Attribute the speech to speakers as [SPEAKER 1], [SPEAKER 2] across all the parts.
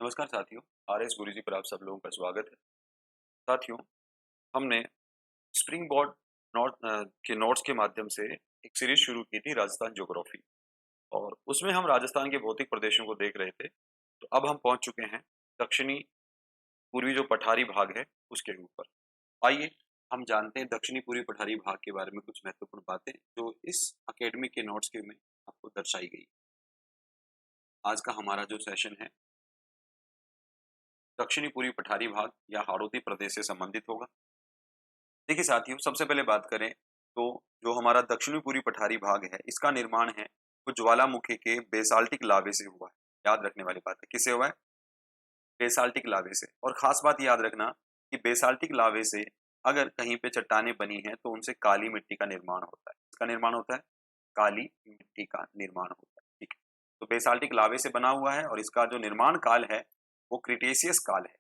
[SPEAKER 1] नमस्कार साथियों, आरएस गुरुजी पर आप सब लोगों का स्वागत है। साथियों, हमने स्प्रिंग बोर्ड के नोट्स के माध्यम से एक सीरीज शुरू की थी राजस्थान ज्योग्राफी और उसमें हम राजस्थान के भौतिक प्रदेशों को देख रहे थे। तो अब हम पहुंच चुके हैं दक्षिणी पूर्वी जो पठारी भाग है उसके ऊपर। आइए हम जानते हैं दक्षिणी पूर्वी पठारी भाग के बारे में कुछ महत्वपूर्ण बातें जो इस अकेडमी के नोट्स के में आपको दर्शाई गई। आज का हमारा जो सेशन है दक्षिणी पूर्वी पठारी भाग या हाड़ौती प्रदेश से संबंधित होगा। देखिए साथियों, सबसे पहले बात करें तो जो हमारा दक्षिणी पूर्वी पठारी भाग है इसका निर्माण है वो ज्वालामुखी के बेसाल्टिक लावे से हुआ है। याद रखने वाली बात है, किससे हुआ है? बेसाल्टिक लावे से। और खास बात याद रखना कि बेसाल्टिक लावे से अगर कहीं पे चट्टानें बनी हैं तो उनसे काली मिट्टी का निर्माण होता है। इसका निर्माण होता है, काली मिट्टी का निर्माण होता है। ठीक है, तो बेसाल्टिक लावे से बना हुआ है और इसका जो निर्माण काल है वो क्रिटेशियस काल है।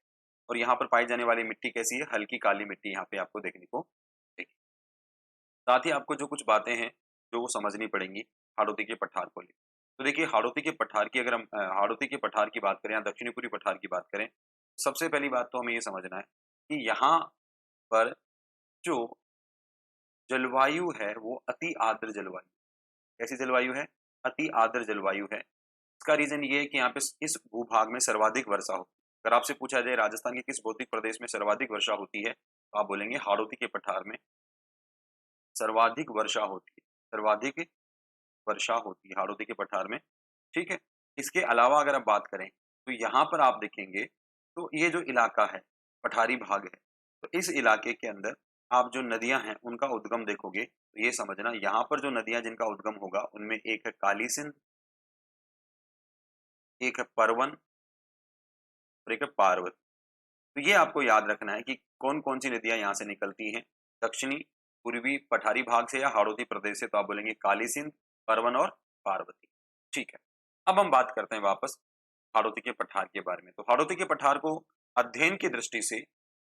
[SPEAKER 1] और यहाँ पर पाई जाने वाली मिट्टी कैसी है? हल्की काली मिट्टी यहाँ पे आपको देखने को मिलेगी। साथ ही आपको जो कुछ बातें हैं जो वो समझनी पड़ेंगी हाड़ौती के पठार को लेकर। तो देखिए हाड़ौती के पठार की अगर हम हाड़ौती के पठार की बात करें या दक्षिणी पूर्वी पठार की बात करें, सबसे पहली बात तो हमें ये समझना है कि यहाँ पर जो जलवायु है वो अति आर्द्र जलवायु। कैसी जलवायु है? अति आर्द्र जलवायु है। इसका रीजन ये है कि यहाँ पे इस भूभाग में सर्वाधिक वर्षा होती है। अगर आपसे पूछा जाए राजस्थान के किस भौतिक प्रदेश में सर्वाधिक वर्षा होती है तो आप बोलेंगे हाड़ौती के पठार में सर्वाधिक वर्षा होती है। सर्वाधिक वर्षा होती है हाड़ौती के पठार में। ठीक है, इसके अलावा अगर आप बात करें तो यहाँ पर आप देखेंगे तो ये जो इलाका है पठारी भाग है, तो इस इलाके के अंदर आप जो नदियां हैं उनका उद्गम देखोगे तो ये समझना यहाँ पर जो नदियां जिनका उद्गम होगा उनमें एक है काली सिंध, एक है परवन और एक है पार्वती। तो ये आपको याद रखना है कि कौन कौन सी नदियां यहाँ से निकलती हैं दक्षिणी पूर्वी पठारी भाग से या हाड़ौती प्रदेश से। तो आप बोलेंगे काली सिंध, परवन और पार्वती। ठीक है, अब हम बात करते हैं वापस हाड़ौती के पठार के बारे में। तो हाड़ौती के पठार को अध्ययन की दृष्टि से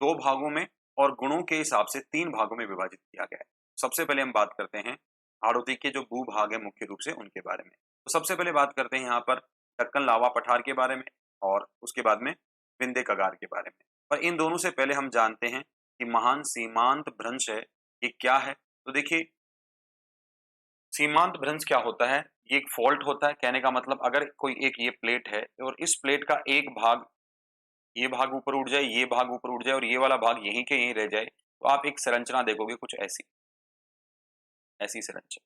[SPEAKER 1] दो भागों में और गुणों के हिसाब से तीन भागों में विभाजित किया गया है। सबसे पहले हम बात करते हैं हाड़ौती के जो भूभाग है मुख्य रूप से उनके बारे में। तो सबसे पहले बात करते हैं यहाँ पर दक्कन लावा पठार के बारे में और उसके बाद में विंध्य कगार के बारे में। पर इन दोनों से पहले हम जानते हैं कि महान सीमांत भ्रंश है ये क्या है। तो देखिए सीमांत भ्रंश क्या होता है? ये एक फॉल्ट होता है। कहने का मतलब अगर कोई एक ये प्लेट है और इस प्लेट का एक भाग, ये भाग ऊपर उठ जाए, ये भाग ऊपर उठ जाए और ये वाला भाग यहीं के यहीं रह जाए तो आप एक संरचना देखोगे कुछ ऐसी, ऐसी संरचना।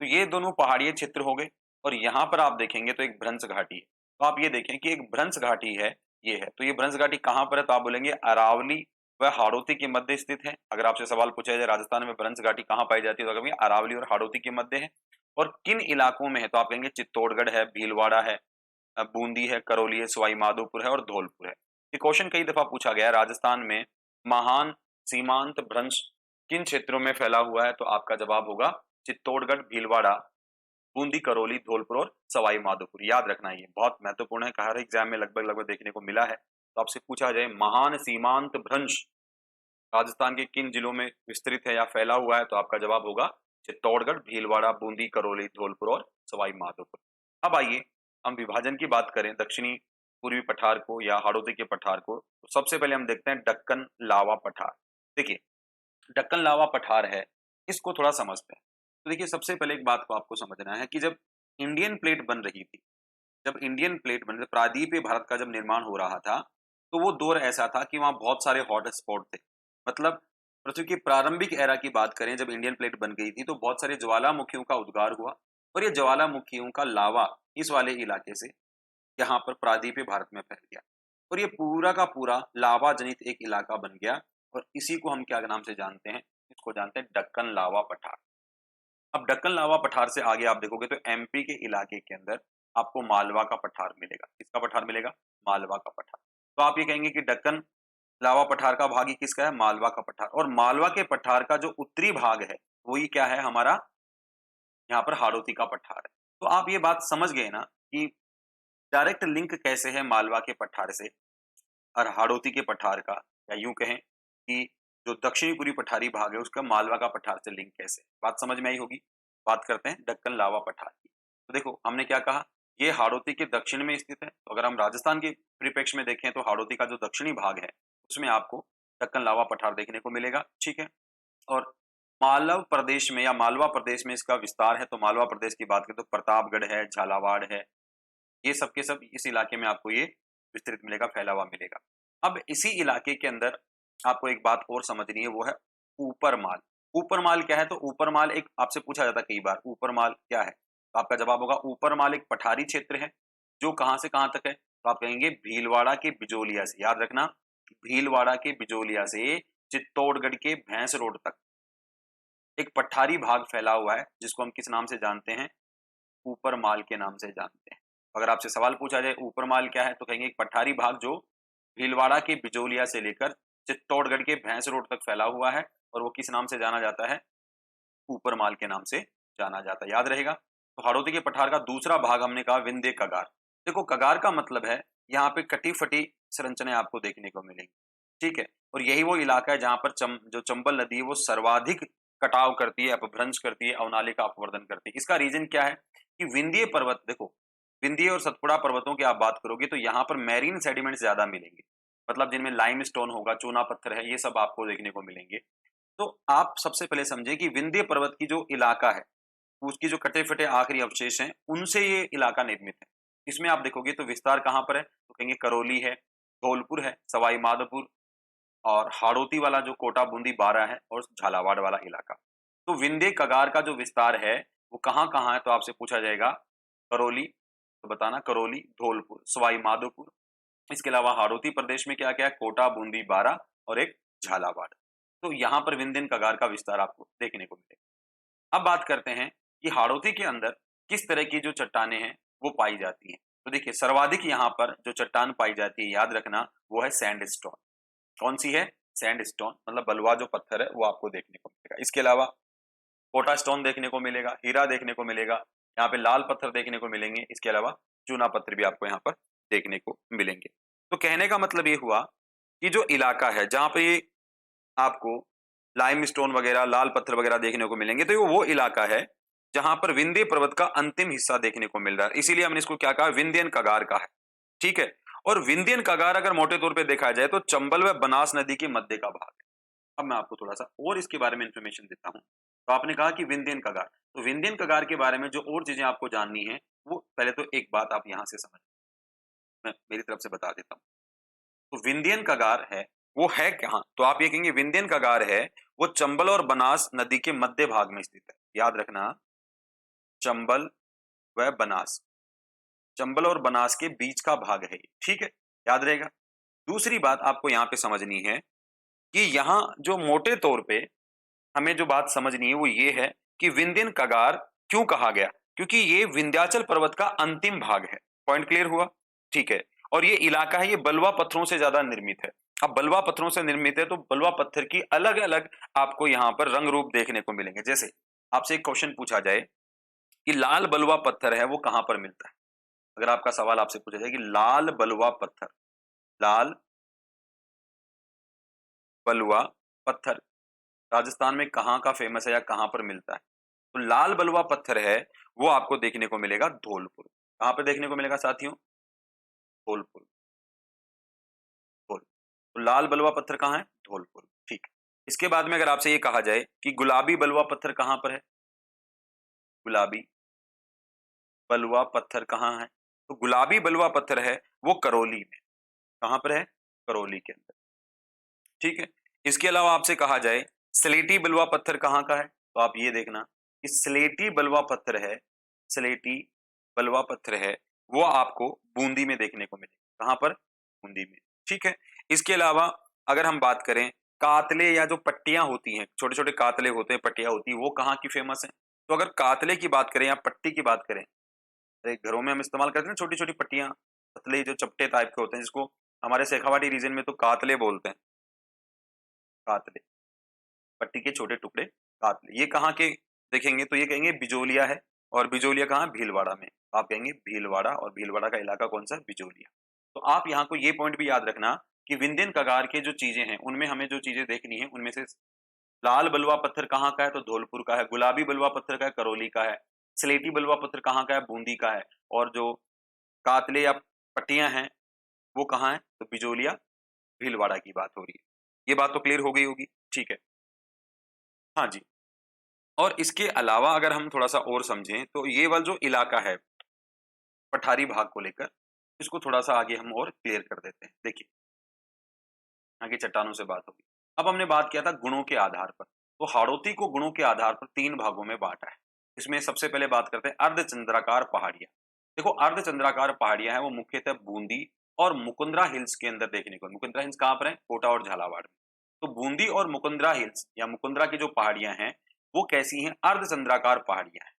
[SPEAKER 1] तो ये दोनों पहाड़िये क्षेत्र हो गए और यहाँ पर आप देखेंगे तो एक भ्रंश घाटी है। तो आप ये देखें कि एक भ्रंश घाटी है, ये है। तो ये भ्रंश घाटी कहाँ पर है? तो आप बोलेंगे अरावली व हाड़ौती के मध्य स्थित है। अगर आपसे सवाल पूछा जाए राजस्थान में भ्रंश घाटी कहाँ पाई जाती है तो कहेंगे अरावली और हाड़ौती के मध्य है। और किन इलाकों में है? तो आप कहेंगे चित्तौड़गढ़ है, भीलवाड़ा है, बूंदी है, करौली है, सवाई माधोपुर है और धौलपुर है। ये क्वेश्चन कई दफा पूछा गया है, राजस्थान में महान सीमांत भ्रंश किन क्षेत्रों में फैला हुआ है? तो आपका जवाब होगा चित्तौड़गढ़, भीलवाड़ा, बूंदी, करौली, धौलपुर और सवाई माधोपुर। याद रखना, ये बहुत महत्वपूर्ण है, हर एग्जाम में लगभग लगभग देखने को मिला है। तो आपसे पूछा जाए महान सीमांत भ्रंश राजस्थान के किन जिलों में विस्तृत है या फैला हुआ है तो आपका जवाब होगा चित्तौड़गढ़, भीलवाड़ा, बूंदी, करौली, धौलपुर और सवाई माधोपुर। अब आइए हम विभाजन की बात करें दक्षिणी पूर्वी पठार को या हाड़ौती के पठार को। तो सबसे पहले हम देखते हैं डक्कन लावा पठार। देखिए डक्कन लावा पठार है, इसको थोड़ा समझते हैं। तो देखिए सबसे पहले एक बात को आपको समझना है कि जब इंडियन प्लेट बन रही थी, जब इंडियन प्लेट बन प्रायद्वीपीय भारत का जब निर्माण हो रहा था तो वो दौर ऐसा था कि वहां बहुत सारे हॉट स्पॉट थे। मतलब पृथ्वी की प्रारंभिक एरा की बात करें जब इंडियन प्लेट बन गई थी तो बहुत सारे ज्वालामुखियों का उद्गार हुआ और ये ज्वालामुखियों का लावा इस वाले इलाके से यहाँ पर प्रायद्वीपीय भारत में फैल गया और ये पूरा का पूरा लावा जनित एक इलाका बन गया। और इसी को हम क्या नाम से जानते हैं? इसको जानते हैं डक्कन लावा पठार। अब डक्कन लावा पठार से आगे आप देखोगे तो एमपी के इलाके के अंदर आपको मालवा का पठार मिलेगा। किसका पठार मिलेगा? मालवा का पठार। तो आप ये कहेंगे कि डक्कन लावा पठार का भाग ही किसका है? मालवा का पठार। और मालवा के पठार का जो उत्तरी भाग है वही क्या है हमारा? यहाँ पर हाड़ौती का पठार है। तो आप ये बात समझ गए ना कि डायरेक्ट लिंक कैसे है मालवा के पठार से और हाड़ौती के पठार का, या यूं कहें कि जो दक्षिणी पूर्वी पठारी भाग है उसका मालवा का पठार से लिंक कैसे है। बात समझ में आई होगी। बात करते हैं डक्कन लावा पठार की। तो देखो हमने क्या कहा ये हाड़ौती के दक्षिण में स्थित है। तो अगर हम राजस्थान के परिप्रेक्ष्य में देखें तो हाड़ौती का जो दक्षिणी भाग है उसमें आपको दक्कन लावा पठार देखने को मिलेगा, ठीक है। और मालव प्रदेश में या मालवा प्रदेश में इसका विस्तार है। तो मालवा प्रदेश की बात करें तो प्रतापगढ़ है, झालावाड़ है, ये सब के सब इस इलाके में आपको ये विस्तृत मिलेगा, फैला हुआ मिलेगा। अब इसी इलाके के अंदर आपको एक बात और समझनी है, वो है ऊपर माल। ऊपर माल क्या है? तो ऊपर माल एक आपसे पूछा जाता है कई बार, ऊपर माल क्या है? तो आपका जवाब होगा ऊपर माल एक पठारी क्षेत्र है जो कहां से कहां तक है। तो आप कहेंगे भीलवाड़ा के बिजोलिया से, याद रखना, भीलवाड़ा के बिजोलिया से चित्तौड़गढ़ के भैंस रोड तक एक पठारी भाग फैला हुआ है जिसको हम किस नाम से जानते हैं? ऊपर माल के नाम से जानते हैं। अगर आपसे सवाल पूछा जाए ऊपर माल क्या है, तो कहेंगे एक पठारी भाग जो भीलवाड़ा के बिजोलिया से लेकर चित्तौड़गढ़ के भैंस रोड तक फैला हुआ है और वो किस नाम से जाना जाता है? ऊपर माल के नाम से जाना जाता है, याद रहेगा। तो हाड़ौती के पठार का दूसरा भाग हमने कहा विंध्य कगार। देखो कगार का मतलब है यहाँ पे कटी फटी संरचनाएं आपको देखने को मिलेंगी, ठीक है। और यही वो इलाका है जहां पर जो चंबल नदी है वो सर्वाधिक कटाव करती है, अपभ्रंश करती है, अवनाली का अपवर्दन करती है। इसका रीजन क्या है कि विंध्य पर्वत, देखो विंध्य और सतपुड़ा पर्वतों की आप बात करोगे तो यहाँ पर मैरीन सेडिमेंट्स ज्यादा मिलेंगे, मतलब जिनमें लाइमस्टोन होगा, चूना पत्थर है, ये सब आपको देखने को मिलेंगे। तो आप सबसे पहले समझे कि विंध्य पर्वत की जो इलाका है उसकी जो कटे फटे आखिरी अवशेष हैं उनसे ये इलाका निर्मित है। इसमें आप देखोगे तो विस्तार कहाँ पर है? तो कहेंगे करौली है, धौलपुर है, सवाई माधोपुर और हाड़ौती वाला जो कोटा बूंदी बारा है और झालावाड़ वाला इलाका। तो विंध्य कगार का जो विस्तार है वो कहाँ कहाँ है? तो आपसे पूछा जाएगा करौली, तो बताना करौली, धौलपुर, सवाई माधोपुर, इसके अलावा हाड़ौती प्रदेश में क्या क्या है? कोटा बूंदी बारा और एक झालावाड़। तो यहाँ पर विंध्य कगार का विस्तार आपको देखने को मिलेगा। अब बात करते हैं कि हाड़ौती के अंदर किस तरह की जो चट्टानें हैं वो पाई जाती हैं। तो देखिए सर्वाधिक यहाँ पर जो चट्टान पाई जाती है, याद रखना, वो है सैंडस्टोन। कौन सी है? सैंडस्टोन, मतलब बलुआ जो पत्थर है वो आपको देखने को मिलेगा। इसके अलावा पोटा स्टोन देखने को मिलेगा, हीरा देखने को मिलेगा, यहाँ पे लाल पत्थर देखने को मिलेंगे, इसके अलावा चूना पत्थर भी आपको यहाँ पर देखने को मिलेंगे। तो कहने का मतलब ये हुआ कि जो इलाका है जहाँ पे ये आपको लाइमस्टोन वगैरह, लाल पत्थर वगैरह देखने को मिलेंगे, तो ये वो इलाका है जहां पर विंध्य पर्वत का अंतिम हिस्सा देखने को मिल रहा है। इसीलिए हमने इसको क्या कहा? विंध्यन कगार का है, ठीक है। और विंध्यन कगार अगर मोटे तौर पे देखा जाए तो चंबल व बनास नदी के मध्य का भाग है। अब मैं आपको थोड़ा सा और इसके बारे में इंफॉर्मेशन देता हूं। तो आपने कहा कि विंध्यन कगार, तो विंध्यन कगार के बारे में जो और चीजें आपको जाननी है वो पहले तो एक बात आप यहां से समझ, मैं मेरी तरफ से बता देता हूँ। तो विंध्यन कगार है वो है कहाँ? तो आप ये कहेंगे विंध्यन कगार है वो चंबल और बनास नदी के मध्य भाग में स्थित है। याद रखना, चंबल व बनास, चंबल और बनास के बीच का भाग है ये, ठीक है, याद रहेगा। दूसरी बात आपको यहाँ पे समझनी है कि यहाँ जो मोटे तौर पे हमें जो बात समझनी है वो ये है कि विंध्यन कगार क्यों कहा गया? क्योंकि ये विंध्याचल पर्वत का अंतिम भाग है। पॉइंट क्लियर हुआ? ठीक है। और ये इलाका है ये बलुआ पत्थरों से ज्यादा निर्मित है। अब बलुआ पत्थरों से निर्मित है तो बलुआ पत्थर की अलग अलग आपको यहाँ पर रंग रूप देखने को मिलेंगे। जैसे आपसे एक क्वेश्चन पूछा जाए कि लाल बलुआ पत्थर है वो कहाँ पर मिलता है? अगर आपका सवाल आपसे पूछा जाए कि लाल बलुआ पत्थर, लाल बलुआ पत्थर राजस्थान में कहाँ का फेमस है या कहाँ पर मिलता है? तो लाल बलुआ पत्थर है वो आपको देखने को मिलेगा धौलपुर। कहाँ पर देखने को मिलेगा साथियों? धौलपुर, धौल। तो लाल बलुआ पत्थर कहाँ है? धौलपुर, ठीक है। इसके बाद में अगर आपसे ये कहा जाए कि गुलाबी बलुआ पत्थर कहाँ पर है? गुलाबी बलुआ पत्थर कहाँ है? तो गुलाबी बलुआ पत्थर है वो करौली में। कहाँ पर है? करौली के अंदर, ठीक है। इसके अलावा आपसे कहा जाए स्लेटी बलुआ पत्थर कहाँ का है? तो आप ये देखना कि स्लेटी बलुआ पत्थर है, स्लेटी बलुआ पत्थर है वो आपको बूंदी में देखने को मिलेगा। कहाँ पर? बूंदी में, ठीक है। इसके अलावा अगर हम बात करें कातले या जो पट्टियां होती हैं, छोटे छोटे कातले होते हैं, पट्टियां होती है, वो कहाँ की फेमस है? तो अगर कातले की बात करें या पट्टी की बात करें, अरे घरों में हम इस्तेमाल करते हैं छोटी छोटी पट्टियां, पतले जो चपटे टाइप के होते हैं जिसको हमारे शेखावाटी रीजन में तो कातले बोलते हैं। कातले, पट्टी के छोटे टुकड़े, कातले, ये कहाँ के देखेंगे? तो ये कहेंगे बिजोलिया है। और बिजोलिया कहाँ? भीलवाड़ा में। आप कहेंगे भीलवाड़ा, और भीलवाड़ा का इलाका कौन सा? बिजोलिया। तो आप यहाँ को ये पॉइंट भी याद रखना कि विंध्यन कगार के जो चीजें हैं उनमें हमें जो चीजें देखनी है उनमें से लाल बलुआ पत्थर कहाँ का है? तो धौलपुर का है। गुलाबी बलुआ पत्थर का है, करौली का है। स्लेटी बलुआ पत्थर कहाँ का है? बूंदी का है। और जो कातले या पट्टियां हैं वो कहाँ है, तो बिजोलिया भीलवाड़ा की बात हो रही है। ये बात तो क्लियर हो गई होगी, ठीक है। हाँ जी। और इसके अलावा अगर हम थोड़ा सा और समझें तो ये वाला जो इलाका है पठारी भाग को लेकर, इसको थोड़ा सा आगे हम और क्लियर कर देते हैं। देखिए आगे चट्टानों से बात होगी। अब हमने बात किया था गुणों के आधार पर, तो हाड़ौती को गुणों के आधार पर 3 भागों में बाँटा है। इसमें सबसे पहले बात करते हैं अर्धचंद्राकार पहाड़ियाँ। देखो अर्धचंद्राकार पहाड़ियाँ हैं वो मुख्यतः बूंदी और मुकुंदरा हिल्स के अंदर देखने को, मुकुंदरा हिल्स कहाँ पर है? कोटा और झालावाड़ में। तो बूंदी और मुकुंदरा हिल्स या मुकुंदरा की जो पहाड़ियाँ हैं, वो कैसी हैं? अर्धचंद्राकार पहाड़ियाँ हैं।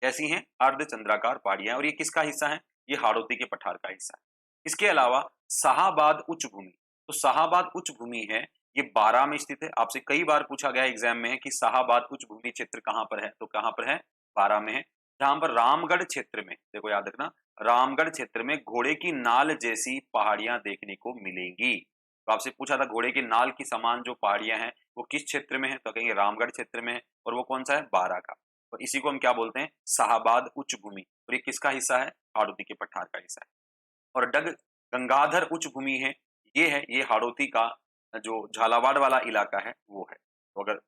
[SPEAKER 1] कैसी हैं? अर्धचंद्राकार पहाड़ियाँ, और ये किसका हिस्सा है? ये हाड़ौती के पठार का हिस्सा है। इसके अलावा शाहाबाद उच्च भूमि, तो शाहाबाद उच्च भूमि है, ये बारां में स्थित है। आपसे कई बार पूछा गया एग्जाम में है कि शाहाबाद उच्च भूमि क्षेत्र कहाँ पर है, तो कहाँ पर है? बारां में है। जहां पर रामगढ़ क्षेत्र में, देखो याद रखना, रामगढ़ क्षेत्र में घोड़े की नाल जैसी पहाड़ियां देखने को मिलेंगी। तो आपसे पूछा था घोड़े की नाल की समान जो पहाड़ियां हैं वो किस क्षेत्र में है, तो कहेंगे रामगढ़ क्षेत्र में है, और वो कौन सा है? बारां का। तो इसी को हम क्या बोलते हैं? शाहाबाद उच्च भूमि। और ये किसका हिस्सा है? हाड़ौती के पठार का हिस्सा है। और डग गंगाधर उच्च भूमि है, ये हाड़ौती का जो झालावाड़ वाला इलाका है वो है। तो अगर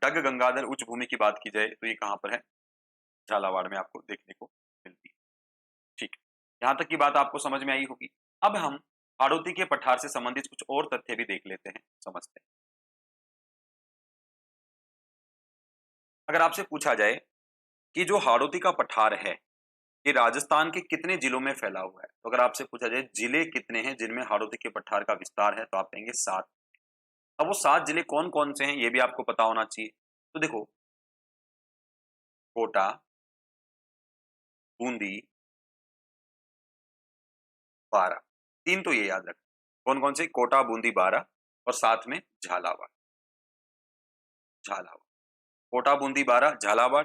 [SPEAKER 1] डग गंगाधर उच्च भूमि की बात की जाए तो ये कहाँ पर है? झालावाड़ में आपको देखने को मिलती है। ठीक है, यहाँ तक की बात आपको समझ में आई होगी। अब हम हाड़ौती के पठार से संबंधित कुछ और तथ्य भी देख लेते हैं, समझते हैं। अगर आपसे पूछा जाए कि जो हाड़ौती का पठार है ये राजस्थान के कितने जिलों में फैला हुआ है, तो अगर आपसे पूछा जाए जिले कितने हैं जिनमें हाड़ौती के पठार का विस्तार है, तो आप कहेंगे 7। अब वो 7 जिले कौन-कौन से हैं ये भी आपको पता होना चाहिए। तो देखो कोटा, बूंदी, बारां, 3 तो ये याद रखें। कौन-कौन से? कोटा, बूंदी, बारां, और साथ में झालावाड़। झालावाड़, कोटा, बूंदी, बारां, झालावाड़।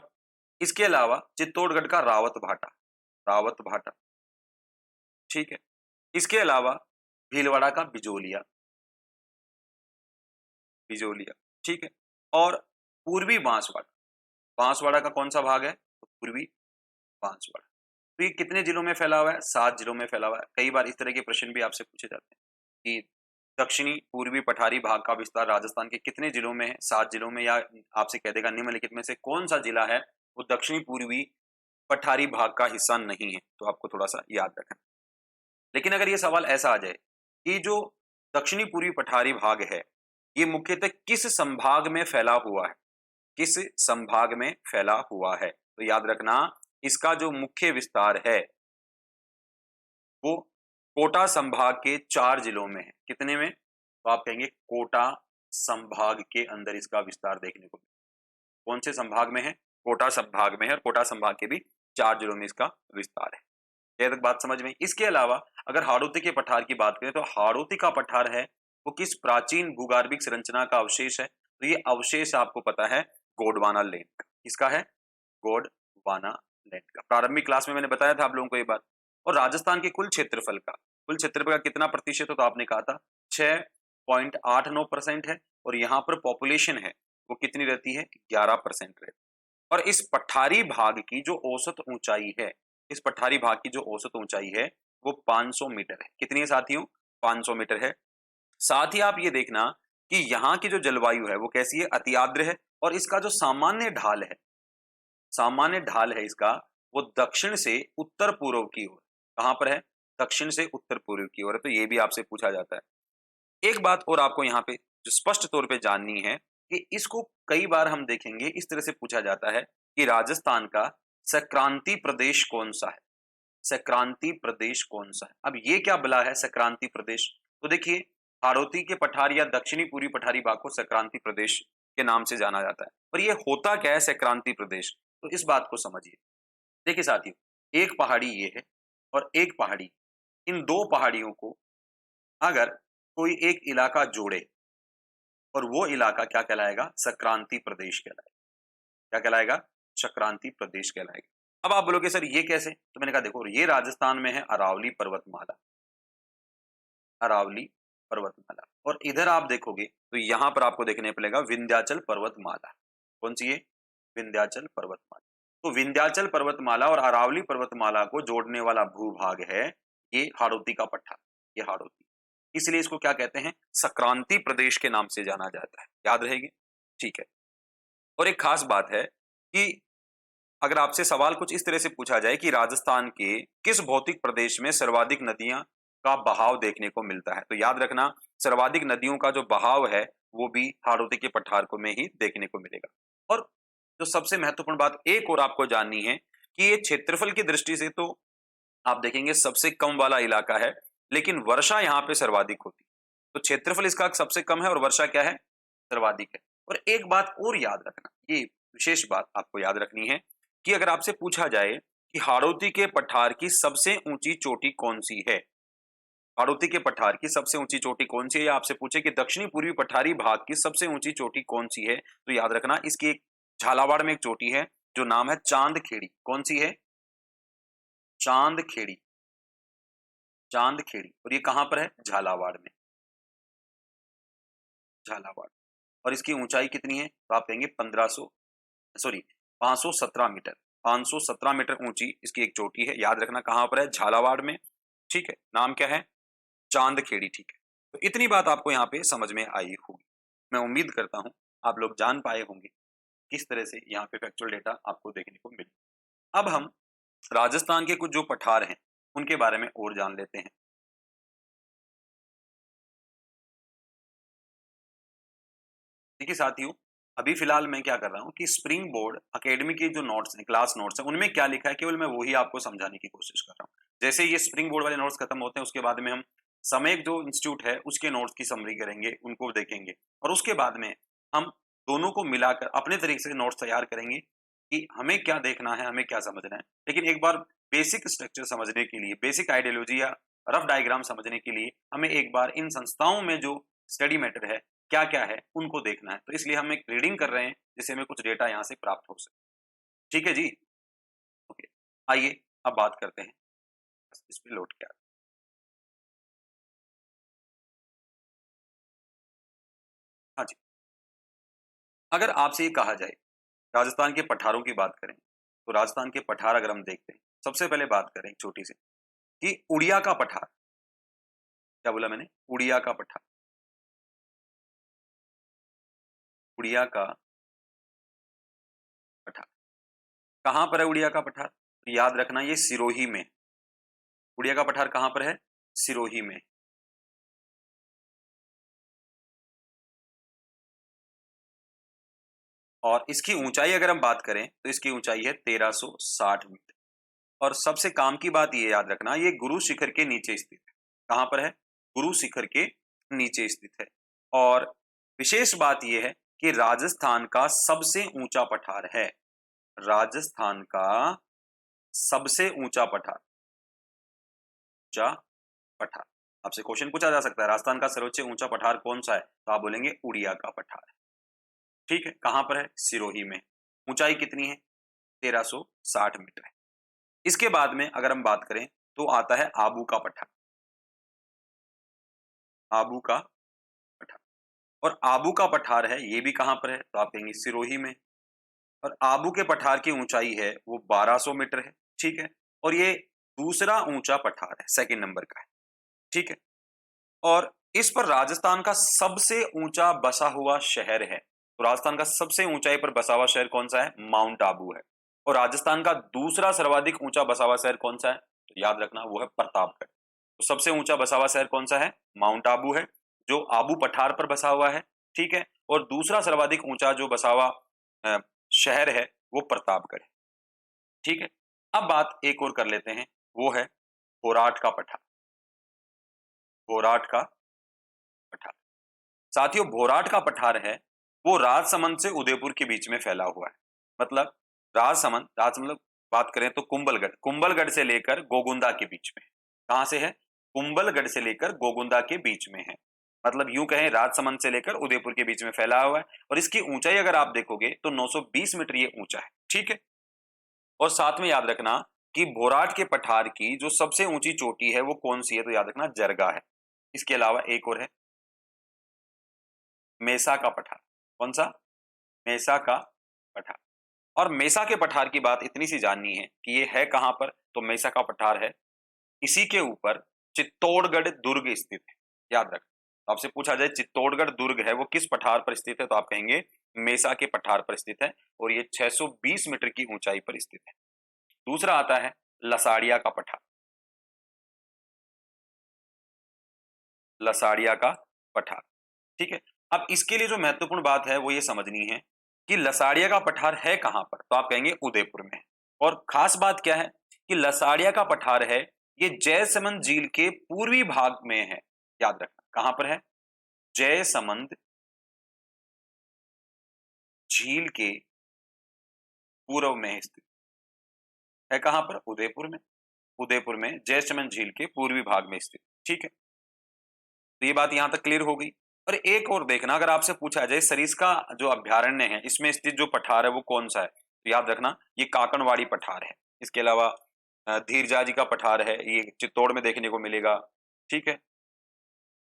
[SPEAKER 1] इसके अलावा चित्तौड़गढ़ का रावत भाटा, रावत भाटा, ठीक है। इसके अलावा भीलवाड़ा का बिजोलिया, बिजोलिया, ठीक है। और पूर्वी बांसवाड़ा, बांसवाड़ा का कौन सा भाग है? तो पूर्वी बांसवाड़ा। तो ये कितने जिलों में फैला हुआ है? 7 जिलों में फैला हुआ है। कई बार इस तरह के प्रश्न भी आपसे पूछे जाते हैं कि दक्षिणी पूर्वी पठारी भाग का विस्तार राजस्थान के कितने जिलों में है? 7 जिलों में। या आपसे कह देगा निम्नलिखित में से कौन सा जिला है वो दक्षिणी पूर्वी पठारी भाग का हिस्सा नहीं है, तो आपको थोड़ा सा याद रखना। लेकिन अगर ये सवाल ऐसा आ जाए कि जो दक्षिणी पूर्वी पठारी भाग है ये मुख्यतः किस संभाग में फैला हुआ है, किस संभाग में फैला हुआ है, तो याद रखना इसका जो मुख्य विस्तार है वो कोटा संभाग के 4 जिलों में है। कितने में? तो आप कहेंगे कोटा संभाग के अंदर इसका विस्तार देखने को मिलेगा। कौन से संभाग में है? कोटा संभाग में है, और कोटा संभाग के भी 4 जिलों में इसका विस्तार है। ये तक बात समझ में आई? इसके अलावा अगर हाड़ौती के पठार की बात करें तो हाड़ौती का पठार है वो किस प्राचीन भूगर्भिक संरचना का अवशेष है, तो ये अवशेष आपको पता है गोंडवाना लैंड का। किसका है? गोंडवाना लैंड का। प्रारंभिक क्लास में मैंने बताया था आप लोगों को ये बात। और राजस्थान के कुल क्षेत्रफल का कितना प्रतिशत हो, तो आपने कहा था 6.89% है, और यहाँ पर पॉपुलेशन है वो कितनी रहती है? 11% रहती है। और इस पठारी भाग की जो औसत ऊंचाई है, इस पठारी भाग की जो औसत ऊंचाई है वो 500 मीटर है। कितनी है साथियों? 500 मीटर है। साथ ही आप ये देखना कि यहाँ की जो जलवायु है वो कैसी है? अति आर्द्र है। और इसका जो सामान्य ढाल है, सामान्य ढाल है इसका, वो दक्षिण से उत्तर पूर्व की ओर। कहां पर है? दक्षिण से उत्तर पूर्व की ओर है। तो ये भी आपसे पूछा जाता है। एक बात और आपको यहाँ पे जो स्पष्ट तौर पे जाननी है कि इसको कई बार हम देखेंगे इस तरह से पूछा जाता है कि राजस्थान का संक्रांति प्रदेश कौन सा है? संक्रांति प्रदेश कौन सा है? अब ये क्या बला है संक्रांति प्रदेश? तो देखिए हाड़ौती के पठार या दक्षिणी पूर्वी पठारी भाग को संक्रांति प्रदेश के नाम से जाना जाता है। और ये होता क्या है संक्रांति प्रदेश? तो इस बात को समझिए। देखिए साथियों एक पहाड़ी ये है और एक पहाड़ी, इन दो पहाड़ियों को अगर कोई एक इलाका जोड़े और वो इलाका क्या कहलाएगा? संक्रांति प्रदेश कहलाएगा। क्या कहलाएगा? संक्रांति प्रदेश कहलाएगा। अब आप बोलोगे सर ये कैसे? तो मैंने कहा देखो ये राजस्थान में है अरावली पर्वतमाला, अरावली पर्वतमाला, और इधर आप देखोगे तो यहां पर आपको देखने पड़ेगा विंध्याचल पर्वतमाला। कौन सी है? विंध्याचल पर्वतमाला। तो विंध्याचल पर्वतमाला और अरावली पर्वतमाला को जोड़ने वाला भूभाग है ये हाड़ौती का पठार, ये हाड़ौती, इसलिए इसको क्या कहते हैं, संक्रांति प्रदेश के नाम से जाना जाता है, याद रहेगी। ठीक है। और एक खास बात है कि अगर आपसे सवाल कुछ इस तरह से पूछा जाए कि राजस्थान के किस भौतिक प्रदेश में सर्वाधिक नदियां का बहाव देखने को मिलता है, तो याद रखना सर्वाधिक नदियों का जो बहाव है वो भी हाड़ौती के पठार को में ही देखने को मिलेगा। और जो सबसे महत्वपूर्ण बात एक और आपको जाननी है कि ये क्षेत्रफल की दृष्टि से तो आप देखेंगे सबसे कम वाला इलाका है, लेकिन वर्षा यहाँ पे सर्वाधिक होती है। तो क्षेत्रफल इसका सबसे कम है और वर्षा क्या है, सर्वाधिक है। और एक बात और याद रखना, ये विशेष बात आपको याद रखनी है कि अगर आपसे पूछा जाए कि हाड़ौती के पठार की सबसे ऊंची चोटी कौन सी है, हाड़ौती के पठार की सबसे ऊंची चोटी कौन सी है, या आपसे पूछे कि दक्षिणी पूर्वी पठारी भाग की सबसे ऊंची चोटी कौन सी है, तो याद रखना इसकी एक झालावाड़ में एक चोटी है जो नाम है चांद खेड़ी। कौन सी है, चांद खेड़ी, चांद खेड़ी। और ये कहां पर है, झालावाड़ में, झालावाड़। और इसकी ऊंचाई कितनी है, तो आप कहेंगे 1500 सॉरी 517 मीटर, 517 मीटर ऊंची इसकी एक चोटी है। याद रखना कहां पर है, झालावाड़ में। ठीक है, नाम क्या है, चांद खेड़ी। ठीक है, तो इतनी बात आपको यहाँ पे समझ में आई होगी। मैं उम्मीद करता हूं आप लोग जान पाए होंगे किस तरह से यहाँ पे फैक्चुअल डेटा आपको देखने को मिले। अब हम राजस्थान के कुछ जो पठार हैं उनके बारे में और जान लेते हैं। देखिए साथियों, अभी फिलहाल मैं क्या कर रहा हूँ कि स्प्रिंग बोर्ड अकेडमी के जो नोट्स हैं, क्लास नोट्स हैं, उनमें क्या लिखा है केवल मैं वही आपको समझाने की कोशिश कर रहा हूँ। जैसे ये स्प्रिंग बोर्ड वाले नोट्स खत्म होते हैं उसके बाद में हम समयक जो इंस्टीट्यूट है उसके नोट्स की समरी करेंगे, उनको देखेंगे, और उसके बाद में हम दोनों को मिलाकर अपने तरीके से नोट्स तैयार करेंगे कि हमें क्या देखना है, हमें क्या समझना है। लेकिन एक बार बेसिक स्ट्रक्चर समझने के लिए, बेसिक आइडियोलॉजी या रफ डायग्राम समझने के लिए हमें एक बार इन संस्थाओं में जो स्टडी मैटर है क्या क्या है उनको देखना है। तो इसलिए हम एक रीडिंग कर रहे हैं जिससे हमें कुछ डेटा यहाँ से प्राप्त हो सके। ठीक है जी, ओके। आइए अब बात करते हैं, बस इस पे लोड किया। हाँ जी, अगर आपसे ये कहा जाए राजस्थान के पठारों की बात करें, तो राजस्थान के पठार अगर हम देखते हैं, सबसे पहले बात करें एक छोटी सी कि उड़िया का पठार, क्या बोला मैंने, उड़िया का पठार, उड़िया का पठार कहाँ पर है, उड़िया का पठार, तो याद रखना ये सिरोही में, उड़िया का पठार कहाँ पर है, सिरोही में। और इसकी ऊंचाई अगर हम बात करें तो इसकी ऊंचाई है 1360 मीटर। और सबसे काम की बात ये याद रखना ये गुरु शिखर के नीचे स्थित है। कहां पर है, गुरु शिखर के नीचे स्थित है। और विशेष बात यह है कि राजस्थान का सबसे ऊंचा पठार है, राजस्थान का सबसे ऊंचा पठार, ऊंचा पठार। आपसे क्वेश्चन पूछा जा सकता है राजस्थान का सर्वोच्च ऊंचा पठार कौन सा है, तो आप बोलेंगे उड़िया का पठार। ठीक है, कहां पर है, सिरोही में। ऊंचाई कितनी है, 1360 मीटर है। इसके बाद में अगर हम बात करें तो आता है आबू का पठार, आबू का पठार। और आबू का पठार है ये भी कहां पर है, तो आप कहेंगे सिरोही में। और आबू के पठार की ऊंचाई है वो 1200 मीटर है। ठीक है, और ये दूसरा ऊंचा पठार है, सेकंड नंबर का है। ठीक है, और इस पर राजस्थान का सबसे ऊंचा बसा हुआ शहर है, तो राजस्थान का सबसे ऊंचाई पर बसा हुआ शहर कौन सा है, माउंट आबू है। और राजस्थान का दूसरा सर्वाधिक ऊंचा बसा हुआ शहर कौन सा है, तो याद रखना वो है प्रतापगढ़। तो सबसे ऊंचा बसा हुआ शहर कौन सा है, माउंट आबू है, जो आबू पठार पर बसा हुआ है। ठीक है, और दूसरा सर्वाधिक ऊंचा जो बसा हुआ अ, शहर है वो प्रतापगढ़ है। ठीक है, अब बात एक और कर लेते हैं, वो है भोराट का पठार, भोराट का पठार। साथियों भोराट का पठार है वो राजसमंद से उदयपुर के बीच में फैला हुआ है। मतलब राजसमंद, राजसमंद बात करें तो कुंभलगढ़, कुंभलगढ़ से लेकर गोगुंदा के बीच में। कहां से है, कुंभलगढ़ से लेकर गोगुंदा के बीच में है। मतलब यूं कहें राजसमंद से लेकर उदयपुर के बीच में फैला हुआ है। और इसकी ऊंचाई अगर आप देखोगे तो 920 मीटर ये ऊंचा है। ठीक है, और साथ में याद रखना कि भोराट के पठार की जो सबसे ऊंची चोटी है वो कौन सी है, तो याद रखना जरगा है। इसके अलावा एक और है मेसा का पठार। कौन सा, मेसा का पठार। और मेसा के पठार की बात इतनी सी जाननी है कि ये है कहाँ पर, तो मेसा का पठार है इसी के ऊपर चित्तौड़गढ़ दुर्ग स्थित है, याद रख। तो आपसे पूछा जाए चित्तौड़गढ़ दुर्ग है वो किस पठार पर स्थित है, तो आप कहेंगे मेसा के पठार पर स्थित है और ये 620 मीटर की ऊंचाई पर स्थित है। दूसरा आता है लसाड़िया का पठार, लसाड़िया का पठार, ठीक है। अब इसके लिए जो महत्वपूर्ण बात है वो ये समझनी है कि लसाड़िया का पठार है कहां पर, तो आप कहेंगे उदयपुर में है। और खास बात क्या है कि लसाड़िया का पठार है ये जयसमंद झील के पूर्वी भाग में है, याद रखना कहां पर है, जयसमंद झील के पूर्व में स्थित है। कहां पर, उदयपुर में। उदयपुर में जयसमंद झील के पूर्वी भाग में स्थित, ठीक है। तो ये बात यहां तक क्लियर हो गई। और एक और देखना, अगर आपसे पूछा जाए सरिस्का जो अभ्यारण्य है इसमें स्थित जो पठार है वो कौन सा है, तो याद रखना ये काकड़वाड़ी पठार है। इसके अलावा धीरजा जी का पठार है, ये चित्तौड़ में देखने को मिलेगा, ठीक है।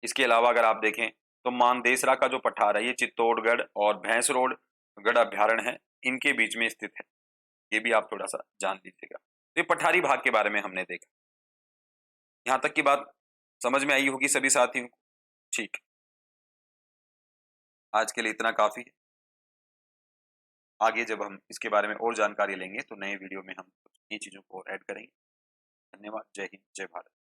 [SPEAKER 1] इसके अलावा अगर आप देखें तो मानदेसरा का जो पठार है ये चित्तौड़गढ़ और भैंस रोड गढ़ अभ्यारण्य है, इनके बीच में स्थित है। ये भी आप थोड़ा सा जान लीजिएगा। तो ये पठारी भाग के बारे में हमने देखा। यहाँ तक की बात समझ में आई होगी सभी साथियों को, ठीक। आज के लिए इतना काफी है। आगे जब हम इसके बारे में और जानकारी लेंगे तो नए वीडियो में हम कुछ नई चीजों को ऐड करेंगे। धन्यवाद। जय हिंद, जय भारत।